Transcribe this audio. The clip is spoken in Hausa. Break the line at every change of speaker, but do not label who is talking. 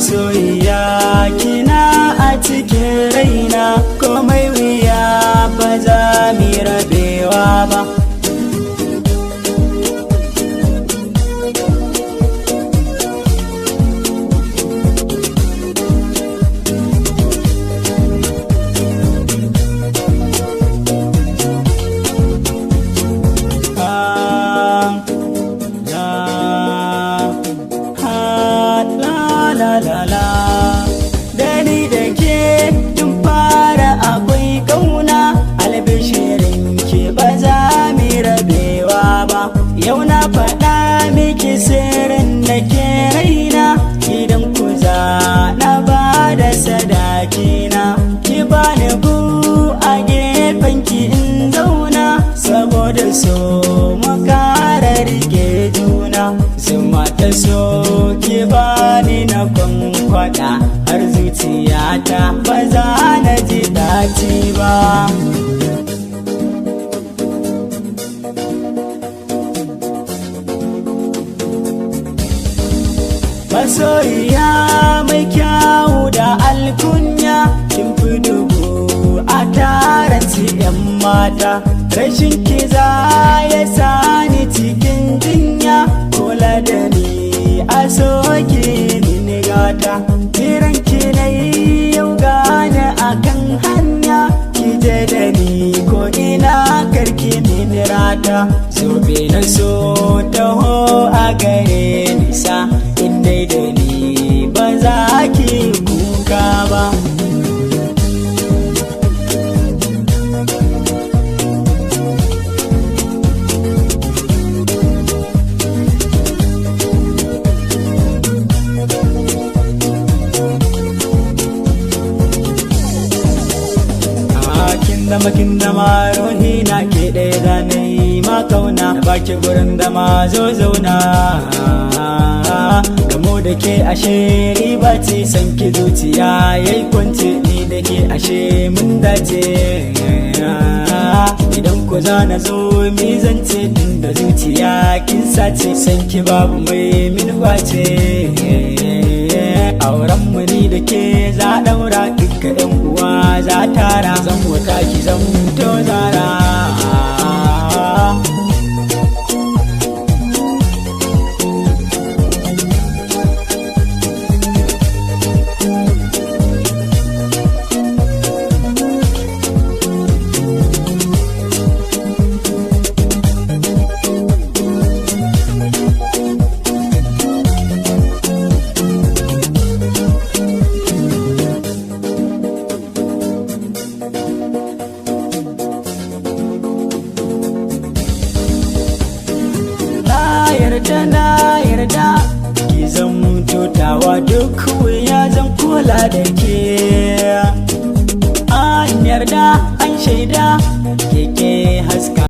masoyiya kina a cikin raina, komai wuya ba za mu rabewa ba. Dani da ke tun fara akwai kauna, albishirin ki ba za mu rabewa ba. Yau na faɗa miki sirrin da ke raina, idan ku za na ba da sadakina. Ki bani bu a gefen ki in zauna, saboda so mu kara rike juna. Zuma ta so ki bani na kwankwada, har zuciyata ba za na ji daci ba. Masoyiya mai kyawu da alkunya, kin fi dubu a taron su 'yan mata. Rashin kiza ya sani cikin jinya, kula da ni a soke ni gata. Kiran ki na yau gane akan hanya, ki je da ni ko ina karki mini rata. Zobe na so taho a gare nisa, indai da ni ba za ki kuka ba. Kin dama rohi na ke ɗaya da na yi makauna, na baki gurin da ma zo zauna. Gamo da ke ashe riba ce, san ki zuciya ya yi kwance, ni da ke ashe mun dace. Idan ku za na zo mi zance, tun da zuciya kin sace, san ki babu mai min face. Auren mu ni da ke za daura, duka 'yan uwa za tara, zan wuta ki zan to zara. Na yarda ki zan mutawa, duk wuya zan kula da ke.